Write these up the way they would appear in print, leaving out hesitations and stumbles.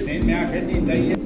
मैं आखे जी नहीं है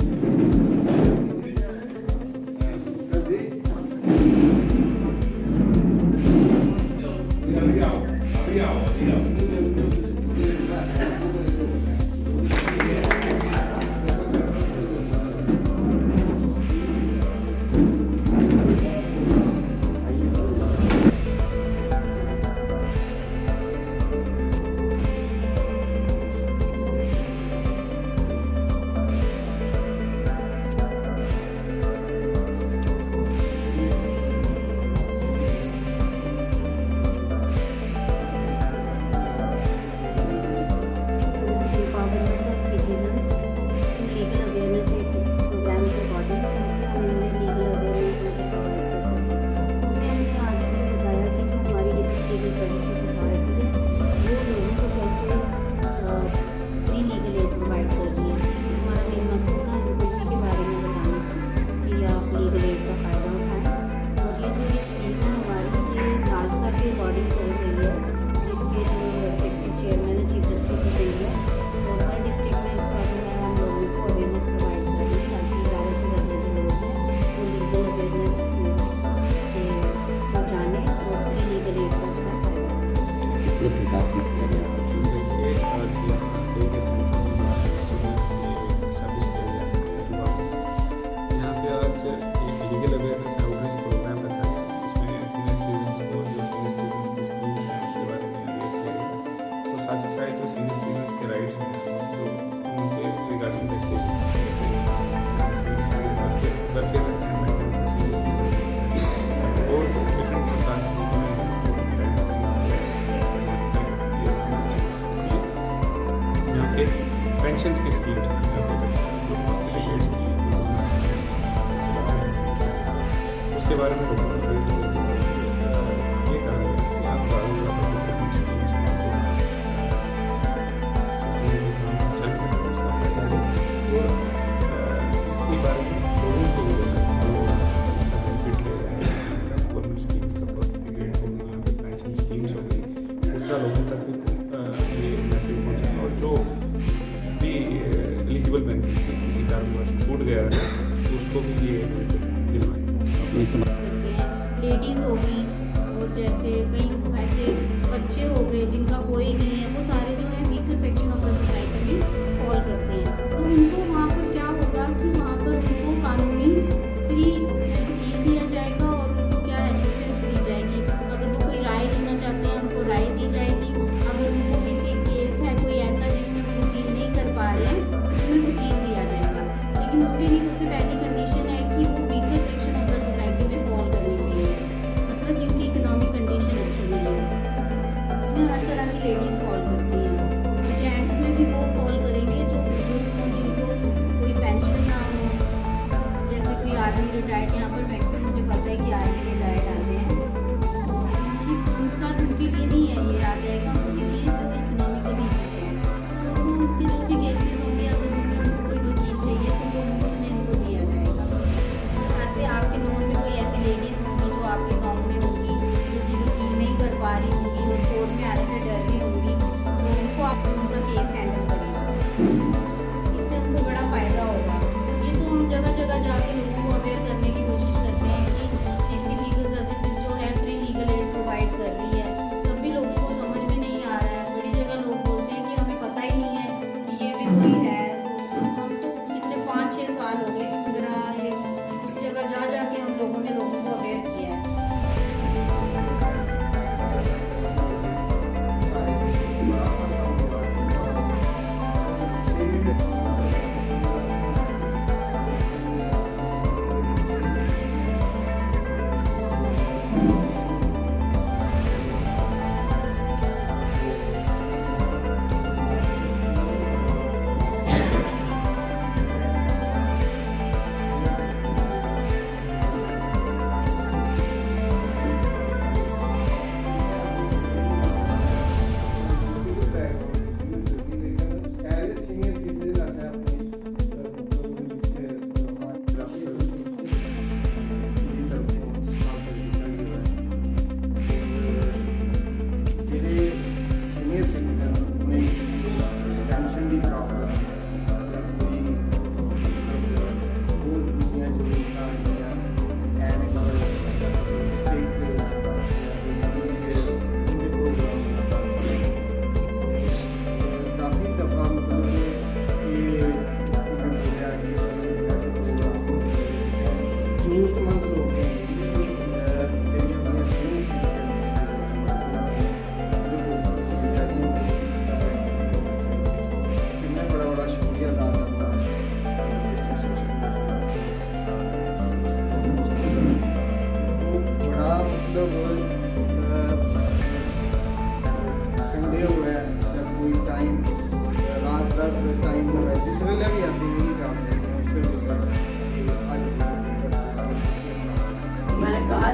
पेंशन्स की स्कीम उसके बारे में ये कहा है कि आप इसके बारे में लोगों को इसका बेनिफिट ले रहे हैं गवर्नमेंट स्कीम्स का फर्स्ट पीरियड हो गई या फिर पेंशन स्कीम्स हो गई उसका लोगों तक भी ये मैसेज पहुँचा और जो भी एलिजिबल बेनिफिट्स थे किसी कारणवश छूट गया है तो उसको भी ये दिलवाएं। लेडीज़ हो गई और जैसे कई ऐसे बच्चे हो गए जिनका कोई नहीं है, वो सारे जो है weaker section of the society में फॉल करते हैं, तो उनको वहाँ पर क्या होगा कि वहाँ पर उनको कानूनी फ्री वकील दिया जाएगा और उनको क्या असिस्टेंस दी जाएगी। अगर वो कोई राय लेना चाहते हैं उनको राय दी जाएगी। अगर उनको किसी केस है कोई ऐसा जिसमें वो वकील नहीं कर पा रहे हैं उसमें वकील दिया जाएगा, लेकिन उसके लिए सबसे पहली कंडीशन है कि वो weaker section of the society में फॉल करनी चाहिए, मतलब जिनकी इकोनॉमिक कंडीशन अच्छी नहीं है। उसमें हर तरह की लेडीज़ फॉल करती हैं और जेंट्स में भी वो फॉल करेंगे जो बुजुर्ग हों, जिनको कोई पेंशन ना हो, जैसे कोई आर्मी रिटायर्ड, यहाँ पर मैक्सिमम मुझे पता है कि आर्मी रिटायर्ड आते हैं, तो उनके लिए नहीं है, ये आ जाएगा उनके लिए जो इकोनॉमिकली वीक है, तो उनको उनके जो भी केसेस होंगे अगर उनमें उनको कोई वकील चाहिए तो वो मुफ्त में उनको दिया जाएगा। ऐसे आपके नोन में कोई ऐसी लेडीज़ होंगी जो आपके गाँव में होंगी जो कि वकील नहीं कर पा रही होंगी और कोर्ट में आने से डर रही होंगी, तो उनको आप उनका केस हैंडल करिए, इससे उनको बड़ा फ़ायदा होगा। ये तो हम जगह जगह जाके लोगों को अवेयर करने की कोशिश करते हैं कि डिस्ट्रिक्ट लीगल सर्विसेज जो है फ्री लीगल एड प्रोवाइड कर रही है, तब भी लोगों को समझ में नहीं आ रहा है। बड़ी जगह लोग बोलते हैं कि हमें पता ही नहीं है कि ये भी कोई है, हम तो कितने 5-6 साल हो गए ये इस जगह जा जाके हम लोगों ने लोगों को अवेयर किया है। सीनियर सिटीजन उन्हें पेंशन की प्रॉब्लम या कोई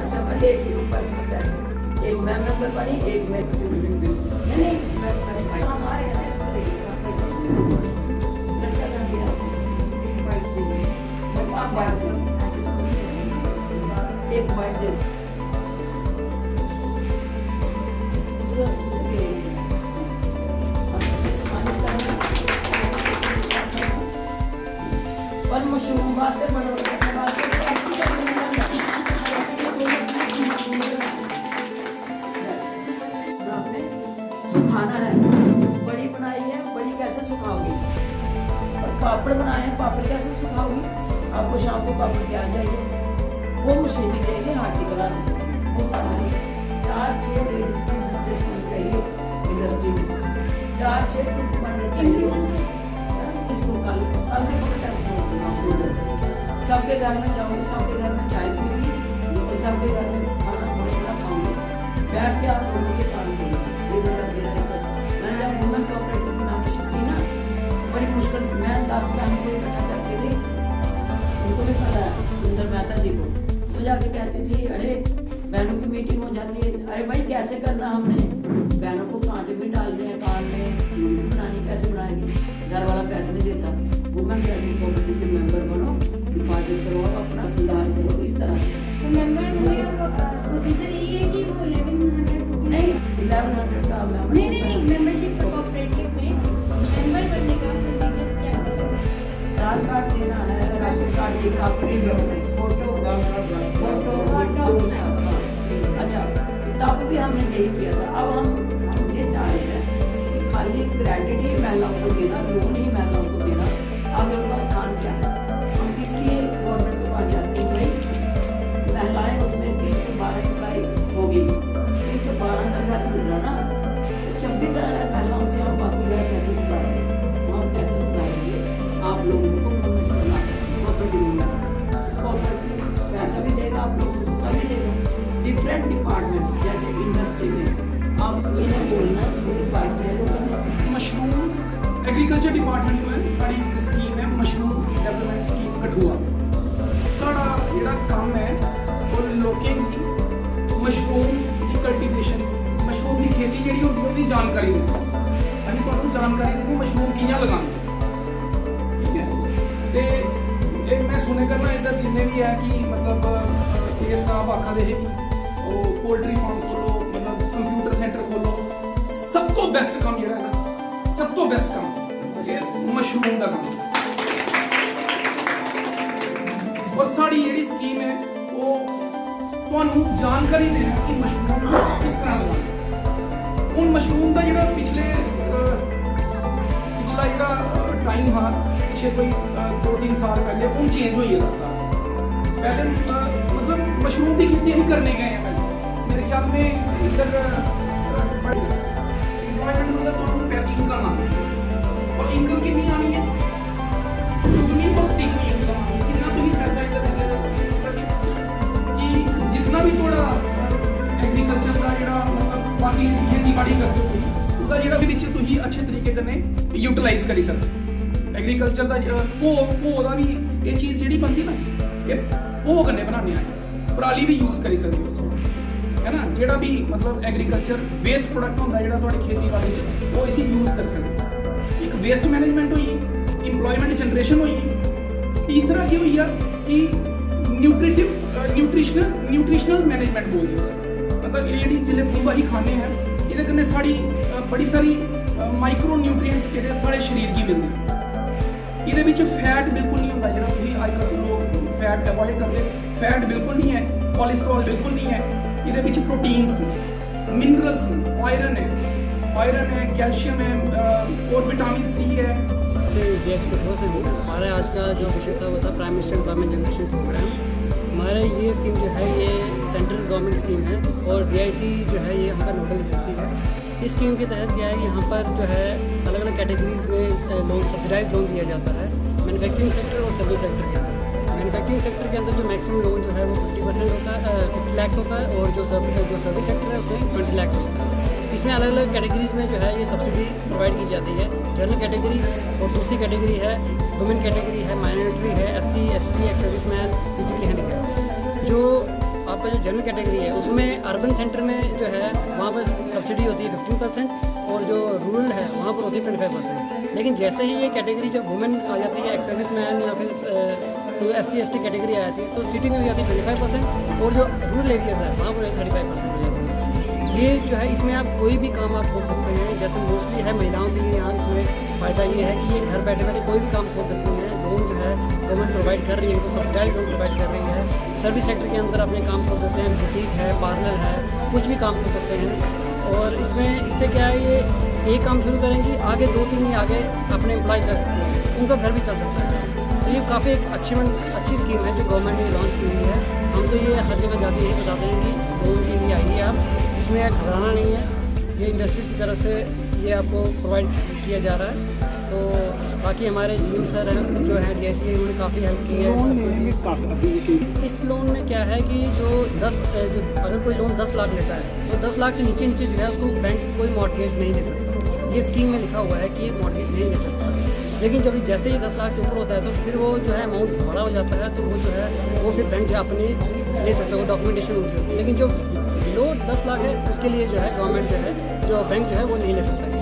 अच्छा मैं देख रही हूँ पर्सनल पैसे, एक मैं नंबर पढ़ी, एक मैं नहीं मैं हमारे यहाँ इसको देखिए लड़का का गया आप बात एक बात दे पर मशरूम वास्ते बनो सुखाना है, बड़ी बनाई है, बड़ी कैसे सुखाओगी, और पापड़ बनाए हैं, पापड़ कैसे सुखाओगी, आपको शाम को पापड़ क्या चाहिए, वो मशीन देंगे हार्टी कलर वो बनाए 4-6 लेडीज की रजिस्ट्रेशन होनी चाहिए इंडस्ट्री में, 4-6 ग्रुप बनने चाहिए। इसको कल देखो टेस्ट होगा, सबके घर में जाऊँगी, सबके घर में चाय पीऊँगी और सबके घर में खाना थोड़ा खाऊंगी, बैठ के आप लोगों के पानी पीऊँगी। मैंने जब वुमेन कोऑपरेटिव की मेंबरशिप की ना, बड़ी मुश्किल से मैं 10 बहनों को इकट्ठा करती थी, उनको भी पता है सुंदर मेहता जी को, तो जाके कहती थी अरे बहनों की मीटिंग हो जाती है, अरे भाई कैसे करना, हमने बहनों को कांटे भी डालने हैं कान में, चूड़ी भी बनानी, कैसे बनाएगी, घर वाला पैसे नहीं देता, वुमेन कोऑपरेटिव के मेंबर बनो, डिपॉजिट करो, अपना सुधार करो, इस तरह से। तो मेंबर हुए प्रोसीजर यही है कि वो 1100 नहीं 1100 का नहीं मेंबरशिप कोऑपरेटिव में मेंबर बनने का प्रोसीजर क्या है? आधार कार्ड देना है, राशन कार्ड की कॉपी, फोटो अच्छा, तब भी हमने यही किया था। अब हम ये चाह रहे हैं कि खाली क्रेडिट ही महिलाओं को देना, लोन ही महिलाओं को देना, आगे उनका उत्थान क्या है, हम किसकी गवर्नमेंट के पास जाते हैं, भाई महिलाएं उसमें 312 इकाई होगी, 312 का घर सुन रहा ना, तो 26 महिलाओं से हम बाकी घर कैसे सुधारेंगे, हम कैसे सुधारेंगे, आप लोगों को पैसा भी देगा, आप लोगों को तभी देगा। डिफरेंट डिपार्टमेंट्स जैसे इंडस्ट्री में आप ये नहीं बोलना पूरी बात है। मशरूम एग्रीकल्चर डिपार्टमेंट में साड़ी एक स्कीम है, मशरूम डेवलपमेंट स्कीम कठुआ। साड़ा जेड़ा काम है वो लोकें की मशरूम की कल्टीवेशन, मशरूम की खेती जी होती जानकारी देती, अभी तुहानू जानकारी देंगे मशरूम कि'यां लगानी, ठीक है। तो मैं सुने करना इधर जिन्ने भी है कि मतलब ये साहब आखा दे कि पोल्ट्री फार्म खोलो, मतलब कंप्यूटर सेंटर खोलो, सब तो बेस्ट काम जेड़ा है ना, सब तो बेस्ट काम ये मशरूम का काम। और साड़ी जेड़ी स्कीम है वो तुहानू जानकारी देना कि मशरूम किस तरह लगाना। हुण मशरूम का जेड़ा पिछला जेड़ा टाइम हा, पिछले कोई 2-3 साल पहले हूँ चेंज हुई है सारा। पहले मतलब मशरूम की खेती ही करने गए हैं पहले, मेरे ख्याल में इधर एम्प्लॉयमेंट मतलब तो इनकम आनी है, और इनकम कितनी आनी है, उतनी बहुत हुई इनकम आनी है जितना तुम पैसा इधर कि जितना भी थोड़ा एग्रीकल्चर का जो मतलब बाकी खेती बाड़ी कर सकते उसका जो भी तुम अच्छे तरीके कन्नै यूटिलाइज करी सकते। एग्रीकल्चर का भो का भी ये चीज़ जी बनती ना, ये भो कन्नै बनाने आए, पराली भी यूज़ करी सकते है ना, जेड़ा भी मतलब एग्रीकल्चर वेस्ट प्रोडक्ट होंदा जेड़ा तुहाडी खेती बाड़ी च वो इसी यूज़ कर सकते। एक वेस्ट मैनेजमेंट हुई, इंप्लॉयमेंट जनरेशन हुई, तीसरा की हुई है कि न्यूट्रिशनल मैनेजमेंट बोलते उसे, मतलब ये जेह्ड़ी जिल्ले खुंब असीं खाने हैं इहदे कन्नै साड़ी बड़ी सारी माइक्रो न्यूट्रिएंट्स जेह्ड़े साढ़े शरीर गी मिलदे। इहदे विच फैट बिल्कुल नहीं होंदा जेह्ड़ा तुसीं अजकल लोग फैट अवॉइड करदे, फैट बिल्कुल नहीं है, कोलेस्ट्रॉल बिल्कुल नहीं है, इहदे विच प्रोटीन्स ने, मिनरल्स ने, आयरन है, कैल्शियम है और विटामिन सी है। से देश कठुआ से हूँ। हमारे आज का जो विषय था वो था prime minister employment generation programme. हमारे ये स्कीम जो है ये सेंट्रल गवर्नमेंट स्कीम है और DIC जो है ये यहाँ पर नोडल एजेंसी है। इस स्कीम के तहत क्या है कि यहाँ पर जो है अलग अलग कैटेगरीज में लोन सब्सिडाइज लोन दिया जाता है मैन्युफैक्चरिंग सेक्टर और सर्विस सेक्टर के अंदर। मैन्युफैक्चरिंग सेक्टर के अंदर जो मैक्सिमम लोन जो है वो 50% होता है, 50 लाख होता है, और जो सर्विस सेक्टर है उसमें 20 लाख होता है। इसमें अलग अलग कैटेगरीज में जो है ये सब्सिडी प्रोवाइड की जाती है। जनरल कैटेगरी और दूसरी कैटेगरी है वुमेन कैटेगरी है, माइनॉरिटी है, SC ST ex serviceman, physically handicap. जो आपका जो जनरल कैटेगरी है उसमें अर्बन सेंटर में जो है वहाँ पर सब्सिडी होती है 15% और जो रूरल है वहाँ पर होती है 25%। लेकिन जैसे ही ये कैटेगरी जब वुमेन आ जाती है, एक्स सर्विस मैन या फिर तो SC/ST कैटेगरी आ जाती है, तो सिटी में हो जाती है 25% और जो रूरल एरियाज है वहाँ पर 35% हो जाती है। ये जो है इसमें आप कोई भी काम आप खोल सकते हैं, जैसे मोस्टली है महिलाओं के लिए यहाँ इसमें फ़ायदा ये है कि ये घर बैठे बैठे कोई भी काम खोल सकते हैं। लोन जो है गवर्नमेंट प्रोवाइड कर रही है, इनको सब्सिडाइज लोन प्रोवाइड कर रही है। सर्विस सेक्टर के अंदर अपने काम खोल सकते हैं, बुटीक है, पार्लर है, कुछ भी काम खोल सकते हैं। और इसमें इससे क्या है, ये एक काम शुरू करेंगी, आगे 2-3 ही आगे अपने एम्प्लॉयज़ रख सकते हैं, उनका घर भी चल सकता है। तो ये काफ़ी एक अच्छी स्कीम है जो गवर्नमेंट ने लॉन्च की हुई है। हम तो ये हर जगह जाके यही बताते हैं कि लोन के लिए आइए आप, इसमें घबराना नहीं है, ये इंडस्ट्रीज़ की तरफ से ये आपको प्रोवाइड किया जा रहा है। तो बाकी हमारे GM सर हैं जो हैं DIC, उन्होंने काफ़ी हेल्प की है सबको। इस लोन में क्या है कि जो अगर कोई लोन 10 लाख लेता है तो 10 लाख से नीचे जो है उसको बैंक कोई मॉर्टगेज नहीं दे सकता। ये स्कीम में लिखा हुआ है कि मॉर्टगेज नहीं दे सकता। लेकिन जब जैसे ही 10 लाख से ऊपर होता है तो फिर वो जो है अमाउंट बड़ा हो जाता है, तो वो जो है वो फिर बैंक जो अपनी ले सकता है, वो डॉक्यूमेंटेशन उनकी होती है। लेकिन जो बिलो 10 लाख है उसके लिए जो है गवर्नमेंट जो है जो बैंक जो है वो नहीं ले सकता है।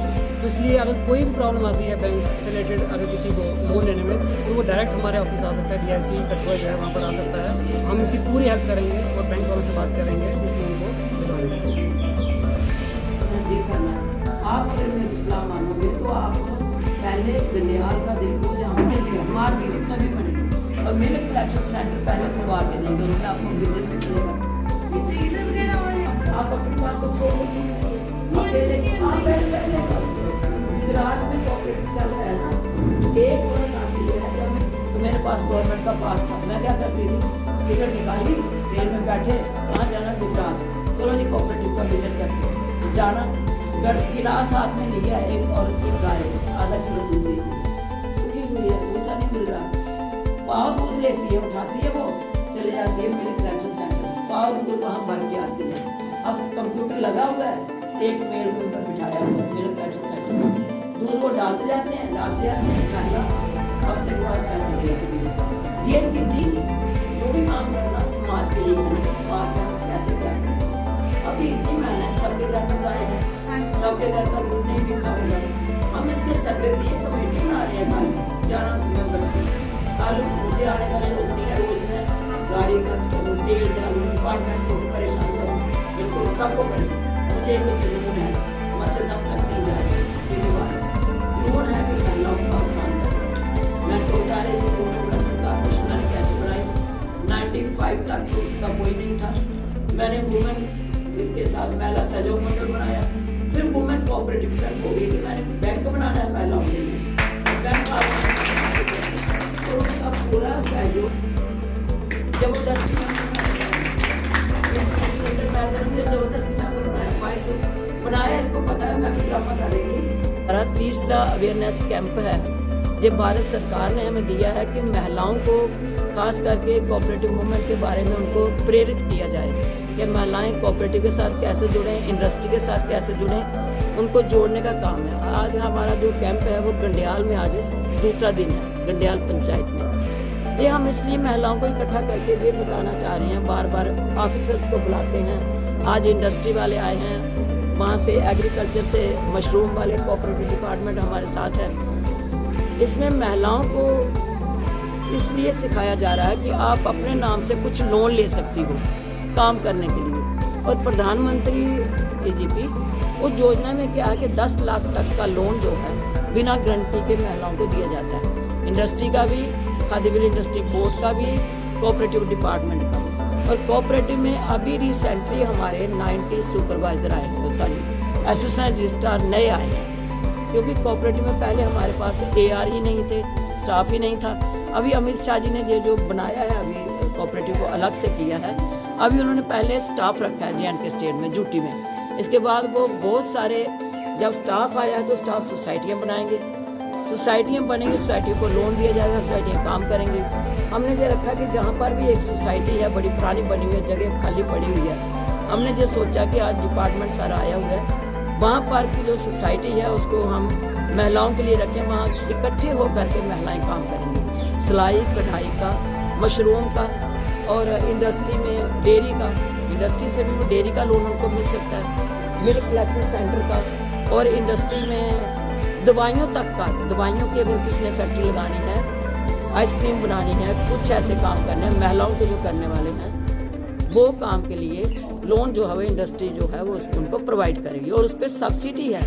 तो इसलिए अगर कोई भी प्रॉब्लम आती है बैंक से रिलेटेड, अगर किसी को लोन लेने में, तो वो डायरेक्ट हमारे ऑफिस आ सकता है, DIC कठुआ जो है वहाँ पर आ सकता है। हम इसकी पूरी हेल्प करेंगे और बैंक वालों से बात करेंगे इस लोन को दिलवाने के लिए। आप अगर मेरी सलाह मानोगे तो आप पहले गंडियाल का देखो, जहाँ पे मार्केट तभी बनेगी, और मिल्क कलेक्शन सेंटर पहले खुलवा के देंगे, उसमें आपको फ्रीजर भी मिलेगा। आप अपनी बात को छोड़ो, गुजरात में कोऑपरेटिव चल रहा है ना, एक औरत आती है जब तो मेरे पास गवर्नमेंट का पास था, मैं क्या करती थी, टिकट निकाली, ट्रेन में बैठे, कहाँ जाना, गुजरात, चलो जी कोऑपरेटिव का विजिट करते जाना, गिलास हाथ में लिया, एक औरत की गाय आधा किलो दूध देती, सूखी हुई है, भूसा नहीं मिल रहा, पाव दूध लेती है, उठाती है, वो चले जाती है मिल्क कलेक्शन सेंटर, पाव दूध वहाँ भर के आती है। अब कंप्यूटर लगा हुआ है, एक पेड़ के ऊपर बिठाया हुआ मिल्क कलेक्शन सेंटर में, दूध वो डालते जाते हैं, पहला हफ्ते के बाद पैसे देंगे। ये चीज़ जो भी काम करना समाज के लिए करना, समाज में कैसे क्या करें। अब जी इतनी मेहनत, सबके घर में गाय है, सबके घर का दूध नहीं पीता होगा, हम इसके सर्वे के लिए कमेटी बना रहे हैं, जाना मेंबर्स की। कल मुझे आने का शौक नहीं है, रोज मैं गाड़ी खर्च करूँ, तेल डालूँ, डिपार्टमेंट को परेशान करूँ, बिल्कुल सबको करें। मुझे एक जुनून है, मरते दम तक नहीं जाए, सीधी बात जुनून है कि महिलाओं का उत्थान करना। मैं तो बता रही थी कॉर्पोरेशन मैंने कैसे बनाई, 95 तक उसका कोई नहीं था। मैंने वुमेन जिसके साथ महिला सहयोग मंडल बनाया, फिर वुमेन कोऑपरेटिव की तरफ हो गई कि मैंने बैंक बनाना है महिलाओं के लिए, बैंक तो उसका पूरा सहयोग जबरदस्ती जबरदस्ती मेंबर बनाया, इसको पता है मैं भी ड्रामा कर रही थी। हमारा तीसरा अवेयरनेस कैंप है, ये भारत सरकार ने हमें दिया है कि महिलाओं को खास करके कोऑपरेटिव मूवमेंट के बारे में उनको प्रेरित किया जाए कि महिलाएं कोऑपरेटिव के साथ कैसे जुड़ें, इंडस्ट्री के साथ कैसे जुड़ें, उनको जोड़ने का काम है। आज हमारा जो कैंप है वो गंडियाल में आज दूसरा दिन है, गंडियाल पंचायत में। ये हम इसलिए महिलाओं को इकट्ठा करके ये बताना चाह रहे हैं, बार बार ऑफिसर्स को बुलाते हैं, आज इंडस्ट्री वाले आए हैं, वहाँ से एग्रीकल्चर से मशरूम वाले कोऑपरेटिव डिपार्टमेंट हमारे साथ है। इसमें महिलाओं को इसलिए सिखाया जा रहा है कि आप अपने नाम से कुछ लोन ले सकती हो काम करने के लिए, और प्रधानमंत्री AGP उस योजना में क्या है कि 10 लाख तक का लोन जो है बिना गारंटी के महिलाओं को दिया जाता है, इंडस्ट्री का भी, खादी बिल इंडस्ट्री बोर्ड का भी, कोऑपरेटिव डिपार्टमेंट का भी। और कोऑपरेटिव में अभी रिसेंटली हमारे 90 सुपरवाइजर आए हैं, सॉरी असिस्टेंट रजिस्ट्रार नए आए हैं, क्योंकि कोऑपरेटिव में पहले हमारे पास AR ही नहीं थे, स्टाफ ही नहीं था। अभी अमित शाह जी ने ये जो बनाया है, अभी कोऑपरेटिव को अलग से किया है, अभी उन्होंने पहले स्टाफ रखा है JNK स्टेट में ड्यूटी में, इसके बाद वो बहुत सारे जब स्टाफ आया है तो स्टाफ सोसाइटियाँ बनाएंगे, सोसाइटियाँ बनेंगी, सोसाइटी को लोन दिया जाएगा, सोसाइटियाँ काम करेंगी। हमने ये रखा कि जहाँ पर भी एक सोसाइटी है बड़ी पुरानी बनी हुई है, जगह खाली पड़ी हुई है, हमने ये सोचा कि आज डिपार्टमेंट सारा आया हुआ है, वहाँ पर की जो सोसाइटी है उसको हम महिलाओं के लिए रखें, वहाँ इकट्ठे होकर के महिलाएँ काम करेंगी, सिलाई कढ़ाई का, मशरूम का, और इंडस्ट्री में डेयरी का, इंडस्ट्री से भी वो डेयरी का लोन उनको मिल सकता है, मिल्क कलेक्शन सेंटर का, और इंडस्ट्री में दवाइयों तक का, दवाइयों की अगर किसी ने फैक्ट्री लगानी है, आइसक्रीम बनानी है, कुछ ऐसे काम करने हैं महिलाओं के जो करने वाले हैं, वो काम के लिए लोन जो है वो इंडस्ट्री जो है वो उनको प्रोवाइड करेगी। और उस पर सब्सिडी है,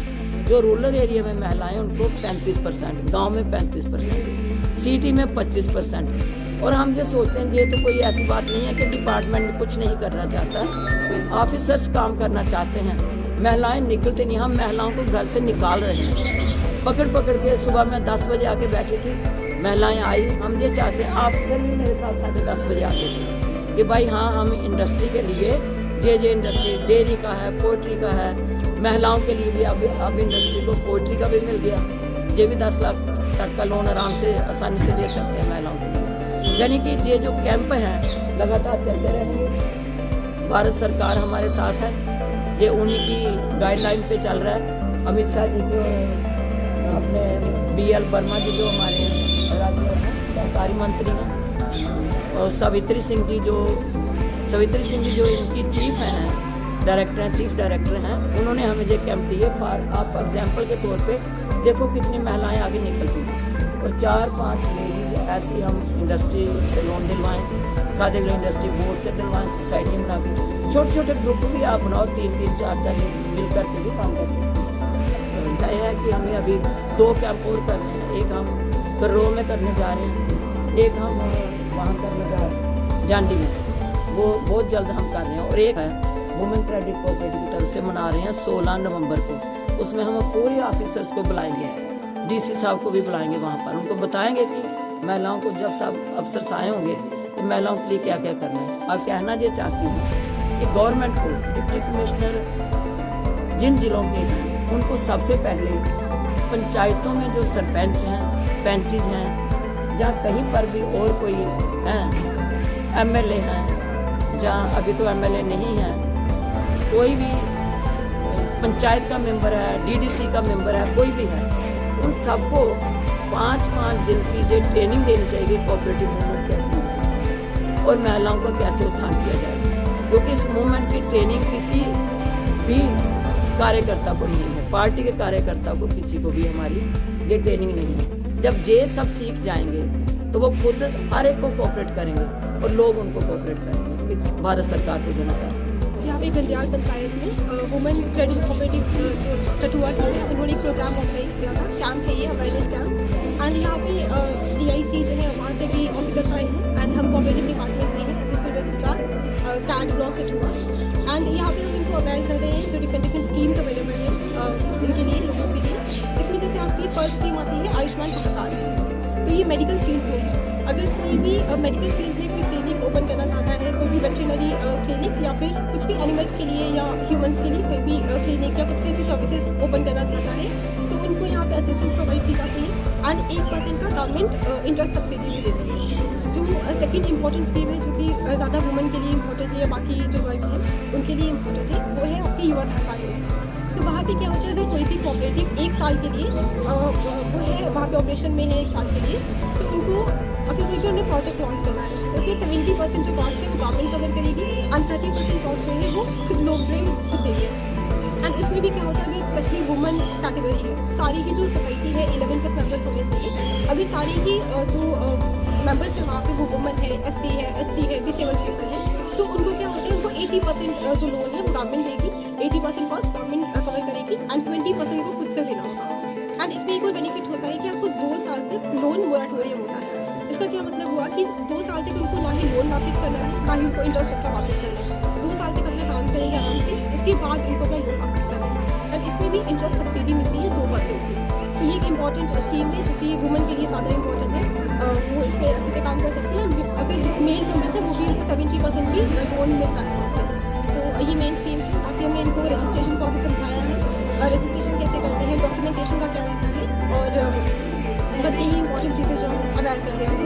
जो रूरल एरिया में महिलाएं उनको 35%, गांव में 35%, सिटी में 25%। और हम ये सोचते हैं ये तो कोई ऐसी बात नहीं है कि डिपार्टमेंट कुछ नहीं करना चाहता, ऑफिसर्स काम करना चाहते हैं, महिलाएं निकलते नहीं। हम महिलाओं को घर से निकाल रहे हैं पकड़ पकड़ के। सुबह मैं 10 बजे आके बैठी थी, महिलाएं आई, हम ये चाहते हैं, ऑफिसर भी मेरे साथ 10:30 बजे आते थे कि भाई हाँ हम इंडस्ट्री के लिए जे इंडस्ट्री डेयरी का है, पोल्ट्री का है, महिलाओं के लिए भी अब इंडस्ट्री को पोल्ट्री का भी मिल गया, ये भी 10 लाख तक का लोन आराम से आसानी से दे सकते हैं महिलाओं के लिए। यानी कि ये जो कैंप हैं लगातार चलते रहेंगे। भारत सरकार हमारे साथ है, ये उन्हीं की गाइडलाइन पे चल रहा है। अमित शाह जी के अपने BL वर्मा जी जो हमारे राज्य सहकारी मंत्री हैं, और सावित्री सिंह जी जो इनकी चीफ हैं, डायरेक्टर हैं, चीफ डायरेक्टर हैं, उन्होंने हमें ये कैंप दिए। आप एग्जाम्पल के तौर पे देखो कितनी महिलाएं आगे निकलती हैं, और 4-5 लेडीज़ ऐसी हम इंडस्ट्री से लोन दिलवाएं, खादी इंडस्ट्री बोर्ड से दिलवाएं, सोसाइटी बना के, छोटे छोटे ग्रुप भी आप बनाओ, 3-3, 4-4 लेडीज मिल करके भी काम कर सकते हैं। यह है कि हमें अभी 2 कैंप और करने हैं, एक हम कर्रो में करने जा रहे हैं, एक हम वहाँ करने जा रहे हैं जांडी में, वो बहुत जल्द हम कर रहे हैं, और एक है वुमेन क्रेडिट कोऑपरेटिव की तरफ से मना रहे हैं 16 नवंबर को। उसमें हम पूरे ऑफिसर्स को बुलाएंगे, DC साहब को भी बुलाएंगे, वहाँ पर उनको बताएंगे कि महिलाओं को जब सब अफसर आए होंगे तो महिलाओं के लिए क्या क्या करना है। अब कहना ये चाहती हूँ कि गवर्नमेंट को, डिप्टी कमिश्नर जिन जिलों के हैं उनको सबसे पहले पंचायतों में जो सरपंच हैं, पंचेज हैं, जहाँ कहीं पर भी और कोई हैं, MLA हैं, जहाँ अभी तो MLA नहीं है, कोई भी पंचायत का मेंबर है, DDC का मेंबर है, कोई भी है, उन सबको 5-5 दिन की जो ट्रेनिंग देनी चाहिए कोऑपरेटिव मूवमेंट कहती है, और महिलाओं को कैसे उत्थान किया जाए। क्योंकि इस मूवमेंट की ट्रेनिंग किसी भी कार्यकर्ता को नहीं है, पार्टी के कार्यकर्ता को किसी को भी हमारी ये ट्रेनिंग नहीं है। जब ये सब सीख जाएंगे तो वो खुद हर एक को कोऑपरेट करेंगे और लोग उनको कोऑपरेट करेंगे। भारत सरकार को देना चाहते हैं। यहाँ पे गलियाल पंचायत में वुमेन क्रेडिट कोऑपरेटिव जो कठुआ की है, उन्होंने एक प्रोग्राम ऑर्गेनाइज किया था, कैंप है ये अवेयरनेस कैंप। एंड यहाँ पे DIC जो है वहाँ से भी ऑफिसर आए हैं, एंड हम कोऑपरेटिव डिपार्टमेंट में हैं, assistant registrar cantt block Kathua. And यहाँ पे हम इनको अवेयर कर रहे हैं जो डिफरेंट स्कीम्स अवेलेबल हैं उनके लिए, लोगों के लिए। इसमें जैसे आपकी फर्स्ट स्कीम आती है आयुष्मान भारत, तो ये मेडिकल फील्ड में है। अगर कोई भी मेडिकल फील्ड में कोई क्लिनिक ओपन करना चाहता है, कोई भी वेटरिनरी क्लिनिक या फिर कुछ भी एनिमल्स के लिए या ह्यूमंस के लिए कोई भी क्लिनिक या कुछ भी ऐसी सर्विसेज ओपन करना चाहता है, तो उनको यहाँ पे असिस्टेंस प्रोवाइड की जाती है, एंड 1% का गवर्नमेंट इंटरेस्ट सब्सिडी भी देती है। जो सेकेंड इंपॉर्टेंट स्कीम है, जो कि ज़्यादा वुमेन के लिए इम्पोर्टेंट है या बाकी जो वर्ग है उनके लिए इम्पोर्टेंट है, वो है आपकी युवा सहकार योजना। तो वहाँ पे क्या होता है, अगर कोई भी कोऑपरेटिव 1 साल के लिए वो है वहाँ पे ऑपरेशन में है 1 साल के लिए, तो उनको अगर कोई भी उन्हें प्रोजेक्ट लॉन्च करना है, तो उसमें 70% जो कॉस्ट है वो गवर्नमेंट कवर करेगी, एंड 30% कॉस्ट जो है वो खुद लोग जो है वो खुद देंगे। एंड इसमें भी क्या होता है, स्पेशली वुमेन कैटेगरी है, सारी की जो सोसाइटी है 11+ मेंबर्स होने चाहिए। अगर सारी की जो मेंबर्स है वहाँ पे वो वुमेन है, SC है, ST है, डिसेबल्ड पीपल है, तो उनको क्या होता है, उनको 80% जो लोन है वो गवर्नमेंट देगी, 80% कॉस्ट गवर्नमेंट कवर करेगी, एंड 20% को खुद से देना होगा। एंड इसमें एक और बेनिफिट होता है कि आपको 2 साल तक लोन मोराटोरियम होता है। इसका क्या मतलब हुआ कि 2 साल तक उनको ना ही लोन वापस करना है, ना ही उनको इंटरेस्ट उसका वापस करना है। 2 साल तक अपना काम करेंगे आराम से, इसके बाद उनको अपना लोन वापस करना है। एंड इसमें भी इंटरेस्ट सब्सिडी मिलती है 2% की। तो ये एक इंपॉर्टेंट स्कीम है जो कि वुमेन के लिए ज़्यादा इंपॉर्टेंट है, वो इसमें अच्छे से काम कर सकते हैं। अगर मेल मेंबर्स है वो भी उनको 70% भी लोन मिलता है। तो ये मेन स्कीम है। बाकी हमने इनको रजिस्ट्रेशन प्रोसेस समझाया है, रजिस्ट्रेशन कैसे करते हैं, डॉक्यूमेंटेशन का क्या रहता है, और बस यही इंपॉर्टेंट चीज़ें जो हम अदा कर रहे हैं।